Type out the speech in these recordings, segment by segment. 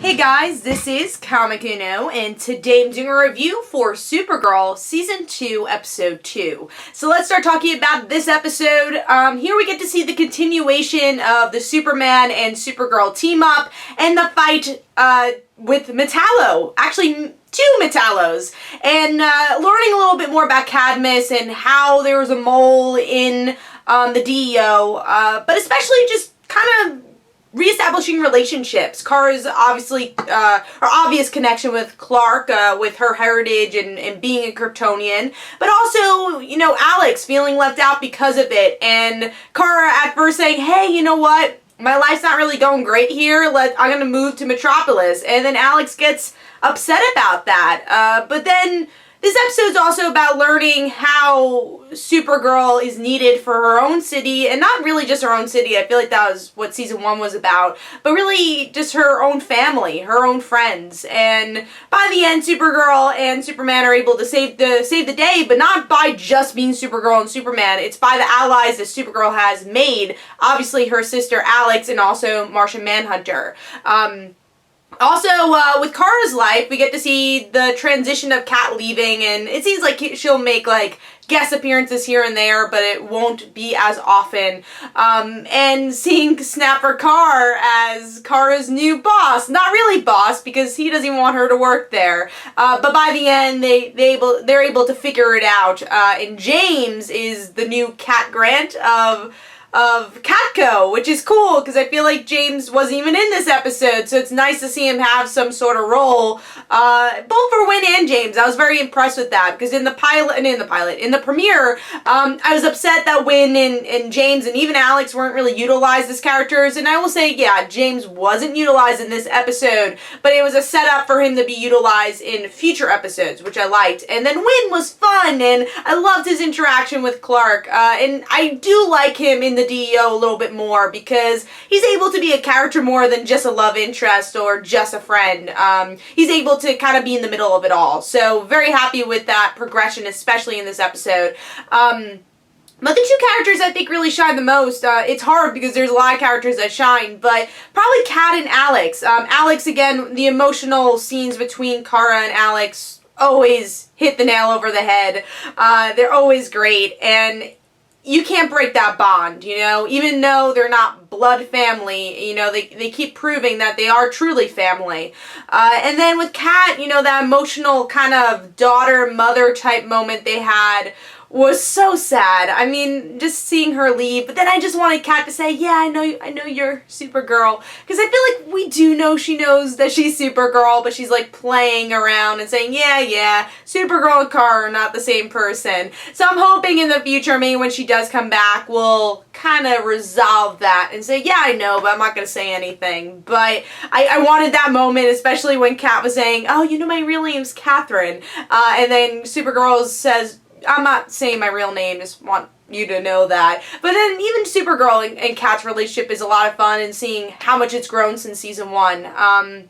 Hey guys, this is Comic Uno, and today I'm doing a review for Supergirl Season 2, Episode 2. So let's start talking about this episode. Here we get to see the continuation of the Superman and Supergirl team-up, and the fight with Metallo. Actually, two Metallos. And learning a little bit more about Cadmus and how there was a mole in the DEO, but especially just kind of reestablishing relationships. Kara's obviously, her obvious connection with Clark, with her heritage and being a Kryptonian, but also, you know, Alex feeling left out because of it, and Kara at first saying, hey, you know what, my life's not really going great here, I'm gonna move to Metropolis, and then Alex gets upset about that, but then this episode's also about learning how Supergirl is needed for her own city, and not really just her own city. I feel like that was what Season 1 was about, but really just her own family, her own friends. And by the end, Supergirl and Superman are able to save the day, but not by just being Supergirl and Superman. It's by the allies that Supergirl has made. Obviously, her sister Alex, and also Martian Manhunter. Also, with Kara's life, we get to see the transition of Kat leaving, and it seems like she'll make, like, guest appearances here and there, but it won't be as often. And seeing Snapper Carr as Kara's new boss. Not really boss, because he doesn't even want her to work there. But by the end, they're able to figure it out. And James is the new Cat Grant of Catco, which is cool because I feel like James wasn't even in this episode, so it's nice to see him have some sort of role, both for Winn and James. I was very impressed with that because in the premiere, I was upset that Winn and James and even Alex weren't really utilized as characters, and I will say, yeah, James wasn't utilized in this episode, but it was a setup for him to be utilized in future episodes, which I liked. And then Winn was fun, and I loved his interaction with Clark, and I do like him in the DEO a little bit more because he's able to be a character more than just a love interest or just a friend. He's able to kind of be in the middle of it all. So very happy with that progression, especially in this episode. But the two characters I think really shine the most. It's hard because there's a lot of characters that shine, but probably Kat and Alex. Alex, again, the emotional scenes between Kara and Alex always hit the nail over the head. They're always great, and you can't break that bond, you know, even though they're not blood family, you know, they keep proving that they are truly family. And then with Kat, you know, that emotional kind of daughter-mother type moment they had was so sad. I mean, just seeing her leave, but then I just wanted Kat to say, yeah, I know you're Supergirl, because I feel like we do know she knows that she's Supergirl, but she's like playing around and saying, yeah, Supergirl and Kara are not the same person. So I'm hoping in the future, maybe when she does come back, we'll kind of resolve that and say, yeah, I know, but I'm not going to say anything. But I wanted that moment, especially when Kat was saying, oh, you know, my real name's Catherine, and then Supergirl says, I'm not saying my real name, just want you to know that. But then even Supergirl and Kat's relationship is a lot of fun, and seeing how much it's grown since Season 1. But something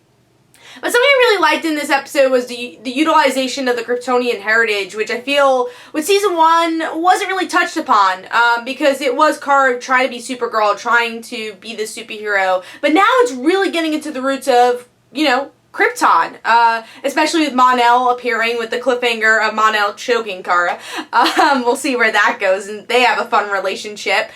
I really liked in this episode was the utilization of the Kryptonian heritage, which I feel with Season 1 wasn't really touched upon, because it was Kara trying to be Supergirl, trying to be the superhero. But now it's really getting into the roots of, you know, Krypton, especially with Mon-El appearing with the cliffhanger of Mon-El choking Kara. We'll see where that goes, and they have a fun relationship.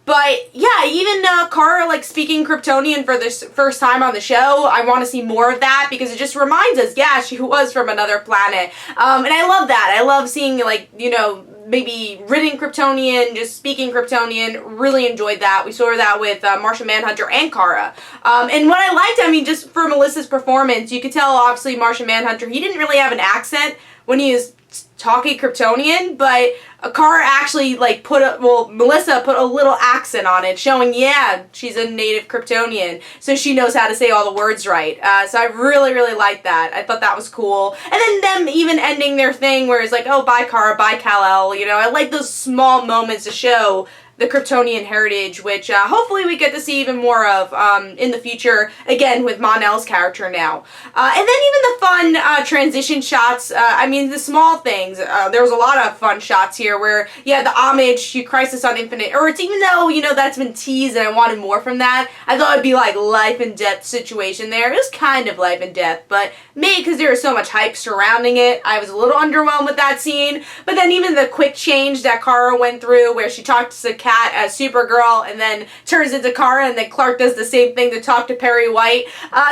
But yeah, even Kara like speaking Kryptonian for this first time on the show, I want to see more of that because it just reminds us, yeah, she was from another planet. And I love that. I love seeing, like, you know, maybe written Kryptonian, just speaking Kryptonian. Really enjoyed that. We saw that with Martian Manhunter and Kara. And what I liked, I mean, just for Melissa's performance, you could tell obviously Martian Manhunter, he didn't really have an accent when he was talking Kryptonian, but Kara actually, like, Melissa put a little accent on it, showing, yeah, she's a native Kryptonian, so she knows how to say all the words right. So I really, really liked that. I thought that was cool. And then them even ending their thing where it's like, oh, bye Kara, bye Kal-El, you know, I like those small moments to show the Kryptonian heritage, which hopefully we get to see even more of in the future, again, with Mon-El's character now. And then even the fun transition shots, I mean, the small things. There was a lot of fun shots here where, yeah, the homage to Crisis on Infinite Earths, even though, you know, that's been teased and I wanted more from that, I thought it'd be like life and death situation there. It was kind of life and death, but maybe because there was so much hype surrounding it, I was a little underwhelmed with that scene. But then even the quick change that Kara went through where she talks to Kat as Supergirl and then turns into Kara, and then Clark does the same thing to talk to Perry White.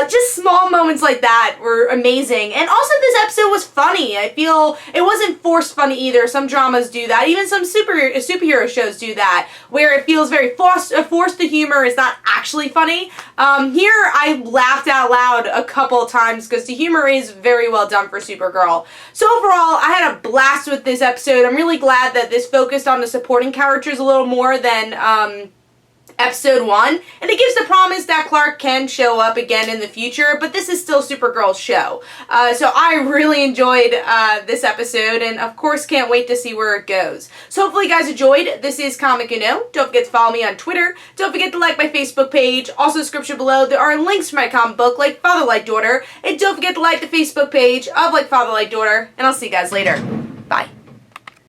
Just small moments like that were amazing. And also this episode was funny. I feel it wasn't forced funny either. Some dramas do that. Even some superhero shows do that, where it feels very forced. The humor is not actually funny. Here I laughed out loud a couple times because the humor is very well done for Supergirl. So overall, I had a blast with this episode. I'm really glad that this focused on the supporting characters a little more than episode 1, and it gives the promise that Clark can show up again in the future, but this is still Supergirl's show. So I really enjoyed this episode, and of course can't wait to see where it goes. So hopefully you guys enjoyed. This is Comic Uno. Don't forget to follow me on Twitter. Don't forget to like my Facebook page. Also, description below, there are links for my comic book, Like Father, Like Daughter, and don't forget to like the Facebook page of Like Father, Like Daughter, and I'll see you guys later. Bye.